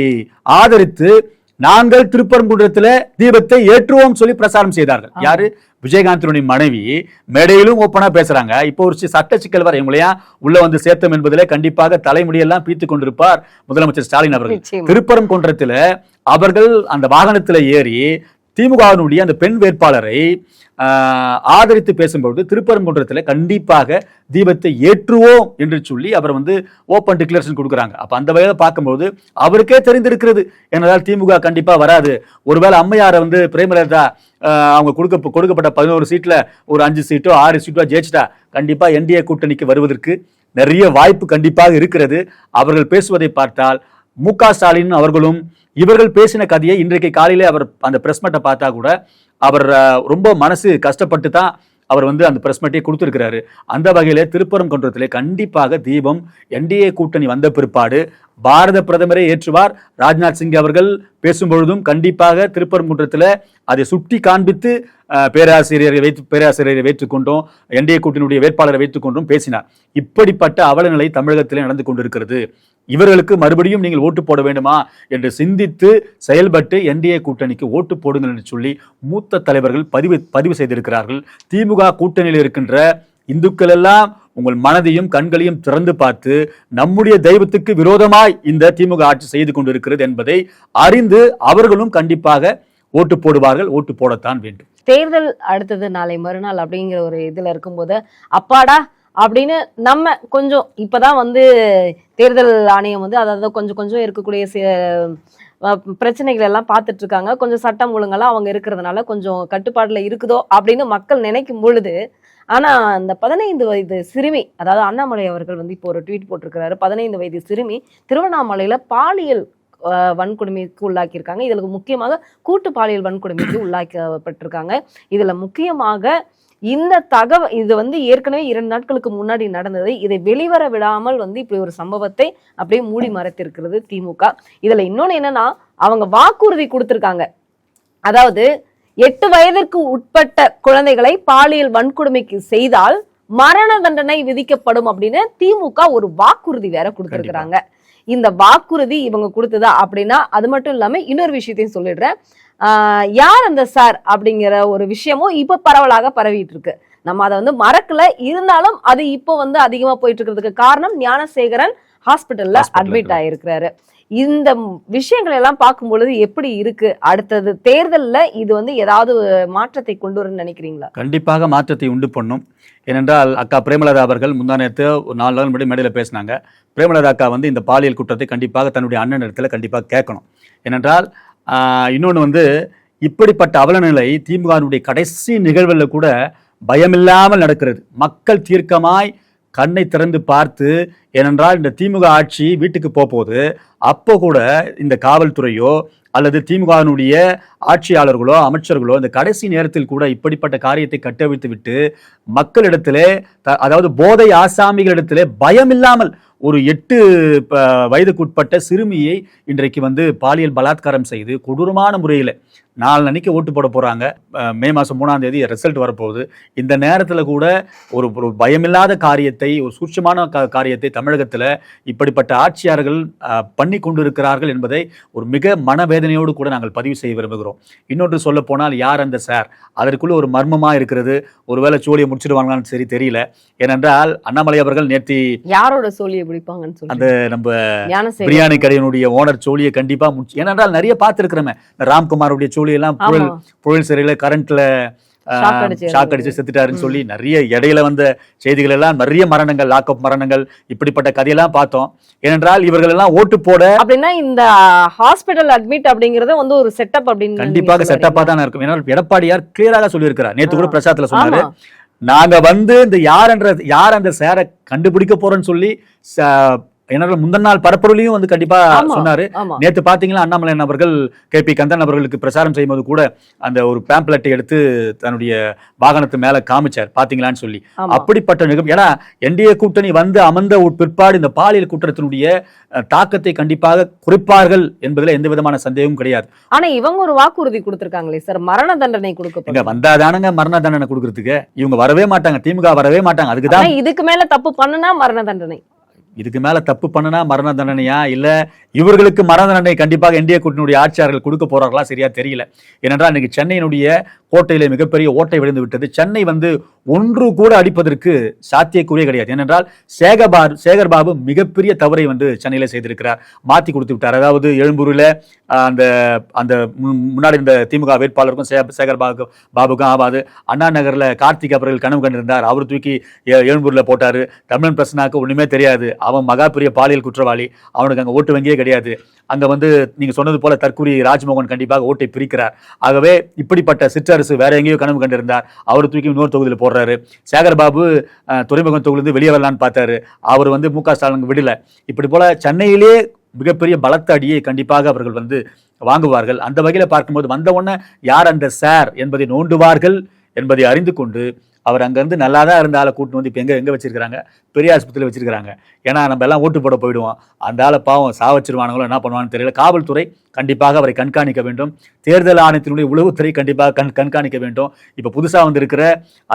ஆதரித்து நாங்கள் திருப்பரங்குன்றத்துல தீபத்தை ஏற்றுவோம் சொல்லி பிரசாரம் செய்தார்கள். யாரு? விஜயகாந்தினுடைய மனைவி மேடையிலும் ஓப்பனா பேசுறாங்க. இப்போ ஒரு சட்ட சிக்கல் வர இவங்களையா உள்ள வந்து சேர்த்தம் என்பதிலே கண்டிப்பாக தலைமுடியெல்லாம் பீத்து கொண்டிருப்பார் முதலமைச்சர் ஸ்டாலின் அவர்கள். திருப்பரங்குன்றத்துல அவர்கள் அந்த வாகனத்துல ஏறி திமுகவினுடைய அந்த பெண் வேட்பாளரை ஆதரித்து பேசும்போது திருப்பரங்குன்றத்தில் கண்டிப்பாக தீபத்தை ஏற்றுவோம் என்று சொல்லி அவர் வந்து ஓப்பன் டிக்ளரேஷன் கொடுக்குறாங்க. அப்ப அந்த வகையில் பார்க்கும்போது அவருக்கே தெரிந்திருக்கிறது, ஏனென்றால் திமுக கண்டிப்பா வராது. ஒருவேளை அம்மையாரை வந்து பிரேமலதா அவங்க கொடுக்கப்பட்ட 11 சீட்ல ஒரு 5 சீட்டோ 6 சீட்டோ ஜெயிச்சிட்டா கண்டிப்பா என்டிஏ கூட்டணிக்கு வருவதற்கு நிறைய வாய்ப்பு கண்டிப்பாக இருக்கிறது. அவர்கள் பேசுவதை பார்த்தால் மு.க. ஸ்டாலின் அவர்களும் இவர்கள் பேசின கதையை இன்றைக்கு காலையில அவர் அந்த பிரஸ் மீட்டை பார்த்தா கூட அவர் ரொம்ப மனசு கஷ்டப்பட்டு தான் அவர் வந்து அந்த பிரஸ் மீட்டை கொடுத்திருக்கிறாரு. அந்த வகையில திருப்பரங்குன்றத்திலே கண்டிப்பாக தீபம் என்டிஏ கூட்டணி வந்த பிற்பாடு பாரத பிரதமரை ஏற்றுவார். ராஜ்நாத் சிங் அவர்கள் பேசும்பொழுதும் கண்டிப்பாக திருப்பரங்குன்றத்தில் அதை சுட்டி காண்பித்து பேராசிரியரை வைத்துக்கொண்டும் என்டிஏ கூட்டணியுடைய வேட்பாளரை வைத்துக்கொண்டும் பேசினார். இப்படிப்பட்ட அவலநிலை தமிழகத்திலே நடந்து கொண்டிருக்கிறது. இவர்களுக்கு மறுபடியும் நீங்கள் ஓட்டு போட வேண்டுமா என்று சிந்தித்து செயல்பட்டு என்டிஏ கூட்டணிக்கு ஓட்டு போடுங்கள் என்று சொல்லி மூத்த தலைவர்கள் பதிவு செய்திருக்கிறார்கள். திமுக கூட்டணியில் இருக்கின்ற இந்துக்கள் எல்லாம் உங்கள் மனதையும் கண்களையும் திறந்து பார்த்து நம்முடைய தெய்வத்துக்கு விரோதமாய் இந்த திமுக ஆட்சி செய்து கொண்டிருக்கிறது என்பதை அறிந்து அவர்களும் கண்டிப்பாக ஓட்டு போடுவார்கள். ஓட்டு போடத்தான் வேண்டும். தேர்தல் அடுத்தது நாளை மறுநாள் அப்படிங்கிற ஒரு இதுல இருக்கும்போது அப்பாடா அப்படின்னு நம்ம கொஞ்சம் இப்பதான் வந்து தேர்தல் ஆணையம் வந்து அதாவது கொஞ்சம் இருக்கக்கூடிய பிரச்சனைகள் எல்லாம் பார்த்துட்டு இருக்காங்க. கொஞ்சம் சட்டம் ஒழுங்கெல்லாம் அவங்க இருக்கிறதுனால கொஞ்சம் கட்டுப்பாடுல இருக்குதோ அப்படின்னு மக்கள் நினைக்கும் பொழுது, ஆனா அந்த 15 வயது சிறுமி, அதாவது அண்ணாமலை அவர்கள் வந்து இப்போ ஒரு ட்வீட் போட்டிருக்கிறாரு. 15 வயது சிறுமி திருவண்ணாமலையில பாலியல் வன்கொடுமைக்கு உள்ளாக்கியிருக்காங்க. இதுல முக்கியமாக கூட்டு பாலியல் வன்கொடுமைக்கு உள்ளாக்கப்பட்டிருக்காங்க. இதுல முக்கியமாக இந்த இது வந்து ஏற்கனவே 2 நாட்களுக்கு முன்னாடி நடந்தது. இதை வெளிவர விடாமல் வந்து இப்படி ஒரு சம்பவத்தை அப்படியே மூடி மறைத்திருக்கிறது திமுக. இதுல இன்னொன்னு என்னன்னா, அவங்க வாக்குறுதி கொடுத்திருக்காங்க. அதாவது 8 வயதிற்கு உட்பட்ட குழந்தைகளை பாலியல் வன்கொடுமைக்கு செய்தால் மரண தண்டனை விதிக்கப்படும் அப்படின்னு திமுக ஒரு வாக்குறுதி வேற கொடுத்திருக்கிறாங்க. இந்த வாக்குறுதி இவங்க கொடுத்ததா அப்படின்னா அது மட்டும் இல்லாம இன்னொரு விஷயத்தையும் சொல்லிடுறேன். யார் அந்த சார் அப்படிங்கிற ஒரு விஷயமும் இப்ப பரவலாக பரவிட்டு இருக்கு. நம்ம அதை வந்து மறக்கல, இருந்தாலும் அது இப்போ வந்து அதிகமா போயிட்டு இருக்கிறதுக்கு காரணம் ஞானசேகரன் ஹாஸ்பிட்டல்ல அட்மிட் ஆயிருக்கிறாரு. இந்த விஷயங்கள் எல்லாம் பார்க்கும் பொழுது எப்படி இருக்கு? அடுத்தது தேர்தல்ல இது வந்து ஏதாவது மாற்றத்தை கொண்டு வரும்னு நினைக்கிறீங்களா? கண்டிப்பாக மாற்றத்தை உண்டு பண்ணும். ஏனென்றால் அக்கா பிரேமலதா அவர்கள் முந்தா நேரத்து ஒரு 4 நாள் முன்னாடி மேடையில் பேசினாங்க. பிரேமலதா அக்கா வந்து இந்த பாலியல் குற்றத்தை கண்டிப்பாக தன்னுடைய அண்ணன் இடத்துல கண்டிப்பாக கேட்கணும். ஏனென்றால் இன்னொன்று வந்து இப்படிப்பட்ட அவலநிலை திமுகவினுடைய கடைசி நிகழ்வில் கூட பயமில்லாமல் நடக்கிறது. மக்கள் தீர்க்கமாய் கண்ணை திறந்து பார்த்து, ஏனென்றால் இந்த திமுக ஆட்சி வீட்டுக்கு போகுது, அப்போ கூட இந்த காவல்துறையோ அல்லது திமுகவினுடைய ஆட்சியாளர்களோ அமைச்சர்களோ இந்த கடைசி நேரத்தில் கூட இப்படிப்பட்ட காரியத்தை கட்டவிழ்த்து விட்டு மக்களிடத்திலே அதாவது போதை ஆசாமிகளிடத்திலே பயமில்லாமல் ஒரு 8 வயதுக்குட்பட்ட சிறுமியை இன்றைக்கு வந்து பாலியல் பலாத்காரம் செய்து கொடூரமான முறையில் 4 அன்னைக்கு ஓட்டு போட போகிறாங்க. மே மாதம் 3ஆம் தேதி ரிசல்ட் வரப்போகுது. இந்த நேரத்தில் கூட ஒரு பயமில்லாத காரியத்தை, ஒரு சூட்சமான காரியத்தை தமிழகத்தில் இப்படிப்பட்ட ஆட்சியாளர்கள் பண்ணி கொண்டிருக்கிறார்கள் என்பதை ஒரு மிக மனவேதனையோடு கூட நாங்கள் பதிவு செய்ய விரும்புகிறோம். இன்னொன்று சொல்ல போனால் யார் அந்த சார், அதற்குள்ள ஒரு மர்மமாக இருக்கிறது. ஒருவேளை சோழியை முடிச்சிடுவாங்களான்னு சரி தெரியல. ஏனென்றால் அண்ணாமலை அவர்கள் நேற்று யாரோட சோழியை பிடிப்பாங்கன்னு சொல்லி அந்த நம்ம பிரியாணி கடையினுடைய ஓனர் சோழியை கண்டிப்பா ஏனென்றால் நிறைய பார்த்துருக்கிறோமே, ராம்குமாருடைய சோழியெல்லாம் புழல் சிறையில கரண்ட்ல ஷாக் அடிச்சு செத்துட்டாருன்னு சொல்லி நிறைய இடையில வந்த செய்திகள் எல்லாம், நிறைய மரணங்கள், லாக்அப் மரணங்கள், இப்படிப்பட்ட கதையெல்லாம் பார்த்தோம். ஏனென்றால் இவர்கள் எல்லாம் ஓட்டு போட அப்படின்னா இந்த ஹாஸ்பிடல் அட்மிட் அப்படிங்கறது வந்து ஒரு செட்டப் அப்படின்னு கண்டிப்பாக செட்டப்பா தான் இருக்கும். ஏன்னா எடப்பாடியார் கிளியராக சொல்லியிருக்கிறார். நேற்று கூட பிரசாத்ல சொன்னாரு, நாங்க வந்து இந்த யார் அந்த சேரை கண்டுபிடிக்க போறோம்னு சொல்லி முந்தின நாள் பரப்புரையிலையும் வந்து கண்டிப்பா சொன்னாரு. நேத்து பாத்தீங்கன்னா அண்ணாமலை அவர்கள் KP கந்தன் அவர்களுக்கு பிரசாரம் செய்யும்போது கூட அந்த ஒரு பேம்ப்லெட்டை எடுத்து தன்னுடைய வாகனத்து மேல காமிச்சார், பாத்தீங்களான்னு சொல்லி. அப்படிப்பட்ட நிகழ்வு. ஏன்னா NDA கூட்டணி வந்து அமர்ந்த பிற்பாடு இந்த பாலியல் குற்றத்தினுடைய தாக்கத்தை கண்டிப்பாக குறைப்பார்கள் என்பதுல எந்த விதமான சந்தேகமும் கிடையாது. ஆனா இவங்க ஒரு வாக்குறுதி கொடுத்திருக்காங்களே சார், மரண தண்டனை கொடுக்க வந்தாதானுங்க மரண தண்டனை கொடுக்கறதுக்கு. இவங்க வரவே மாட்டாங்க, திமுக வரவே மாட்டாங்க. அதுக்குதான் இதுக்கு மேல தப்பு பண்ணுனா மரண தண்டனை, இதுக்கு மேல தப்பு பண்ணனா மரண தண்டனையா, இல்ல இவர்களுக்கு மரண தண்டனை கண்டிப்பாக NDA கூட்டணியுடைய ஆட்சியாளர்கள் கொடுக்க போறார்களா சரியா தெரியல. ஏனென்றால் இன்னைக்கு சென்னையினுடைய கோட்டையில மிகப்பெரிய ஓட்டை விழுந்து விட்டது. சென்னை வந்து ஒன்று கூட அடிப்பதற்கு சாத்தியக்கூறிய கிடையாது. ஏனென்றால் சேகர் பாபு மிகப்பெரிய தவறை வந்து சென்னையில செய்திருக்கிறார், மாத்தி கொடுத்து விட்டார். அதாவது எழும்பூர்ல அந்த முன்னாடி இந்த திமுக வேட்பாளருக்கும் சேகர் பாபுக்கும் ஆகாது. அண்ணா நகர்ல கார்த்திக் அவர்கள் கனவு கண்டிருந்தார், அவர் தூக்கி எழும்பூர்ல போட்டாரு. தமிழன் பிரசனாக்கு ஒண்ணுமே தெரியாது, அவன் மகா பெரிய பாலியல் குற்றவாளி, அவனுக்கு அங்க ஓட்டு வங்கியே கிடையாது. அங்க வந்து நீங்க சொன்னது போல தற்கூரி ராஜ்மோகன் கண்டிப்பாக ஓட்டை பிரிக்கிறார். ஆகவே இப்படிப்பட்ட சிற்றரசு வேற எங்கேயோ கனவு கண்டிருந்தார், அவர் தூக்கி இன்னொரு தொகுதியில் போடுறாரு. சேகர் பாபு துறைமுகம் தொகுதியிலிருந்து வெளியே வரலான்னு பார்த்தாரு, அவர் வந்து MK ஸ்டாலின் விடல. இப்படி போல சென்னையிலே மிகப்பெரிய பலத்த அடியை கண்டிப்பாக அவர்கள் வந்து வாங்குவார்கள். அந்த வகையில பார்க்கும்போது வந்த உடனே யார் அந்த சார் என்பதை நோண்டுவார்கள் என்பதை அறிந்து கொண்டு அவர் அங்கேருந்து நல்லா தான் இருந்த ஆளை கூட்டு வந்து இப்போ எங்கே வச்சிருக்கிறாங்க, பெரிய ஆஸ்பத்திரியில் வச்சிருக்கிறாங்க. ஏன்னா நம்ம எல்லாம் ஓட்டு போட போயிடுவோம், அந்த ஆளை பாவம் சாவச்சிருவானுங்களோ என்ன பண்ணுவான்னு தெரியல. காவல்துறை கண்டிப்பாக அவரை கண்காணிக்க வேண்டும், தேர்தல் ஆணையத்தினுடைய உளவுத்துறை கண்டிப்பாக கண்காணிக்க வேண்டும். இப்போ புதுசாக வந்திருக்கிற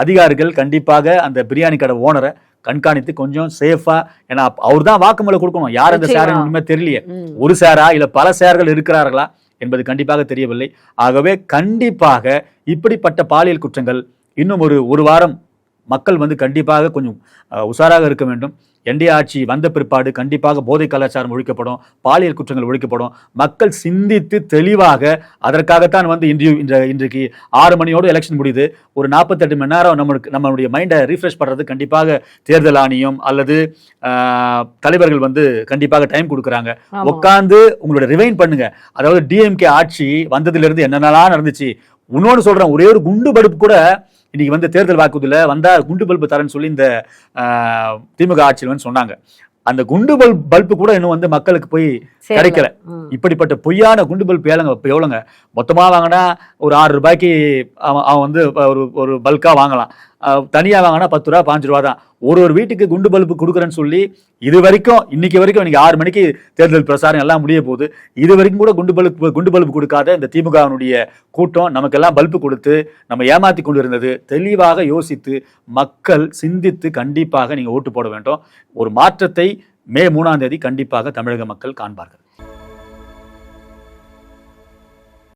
அதிகாரிகள் கண்டிப்பாக அந்த பிரியாணி கடை ஓனரை கண்காணித்து கொஞ்சம் சேஃபா, ஏன்னா அவர் தான் வாக்குமூலம் கொடுக்கணும். யார் அந்த சேர் இனிமே தெரியலையே, ஒரு சேரா இல்ல பல சேர்கள் இருக்கிறார்களா என்பது கண்டிப்பாக தெரியவில்லை. ஆகவே கண்டிப்பாக இப்படிப்பட்ட பாலியல் குற்றங்கள் இன்னும் ஒரு வாரம் மக்கள் வந்து கண்டிப்பாக கொஞ்சம் உஷாராக இருக்க வேண்டும். NDA ஆட்சி வந்த பிற்பாடு கண்டிப்பாக போதை கலாச்சாரம் ஒழிக்கப்படும், பாலியல் குற்றங்கள் ஒழிக்கப்படும். மக்கள் சிந்தித்து தெளிவாக அதற்காகத்தான் வந்து இன்றைக்கு 6 மணியோடு எலெக்ஷன் முடியுது. ஒரு 48 மணி நேரம் நம்மளுடைய மைண்டை ரீஃப்ரெஷ் பண்ணுறது கண்டிப்பாக தேர்தல் ஆணையம் அல்லது தலைவர்கள் வந்து கண்டிப்பாக டைம் கொடுக்குறாங்க. உட்காந்து உங்களோட ரிவைன் பண்ணுங்க. அதாவது DMK ஆட்சி வந்ததிலிருந்து என்னென்னலாம் நடந்துச்சு. இன்னொன்று சொல்றேன், ஒரே ஒரு குண்டு பல்பு கூட இன்னைக்கு வந்து தேர்தல் வாக்குறுதியில வந்தா குண்டு பல்பு தரேன்னு சொல்லி இந்த திமுக ஆட்சியில் வந்து சொன்னாங்க. அந்த குண்டு பல்பு கூட இன்னும் வந்து மக்களுக்கு போய் கிடைக்கல. இப்படிப்பட்ட பொய்யான குண்டு பல்பு எவ்வளோங்க மொத்தமா வாங்கினா ஒரு 6 ரூபாய்க்கு அவன் வந்து ஒரு பல்கா வாங்கலாம். தனியா வாங்கினா 10 ரூபா 5 ரூபா தான். ஒரு வீட்டுக்கு குண்டு பல்பு கொடுக்குறேன்னு சொல்லி இன்னைக்கு வரைக்கும் 6 மணிக்கு தேர்தல் பிரசாரம் எல்லாம் முடிய போகுது. இது வரைக்கும் கூட குண்டு பல்பு கொடுக்காத இந்த திமுகவினுடைய கூட்டம் நமக்கெல்லாம் பல்பு கொடுத்து நம்ம ஏமாத்தி கொண்டு இருந்தது. தெளிவாக யோசித்து மக்கள் சிந்தித்து கண்டிப்பாக நீங்க ஓட்டு போட வேண்டும். ஒரு மாற்றத்தை மே 3ஆம் தேதி கண்டிப்பாக தமிழக மக்கள் காண்பார்கள்.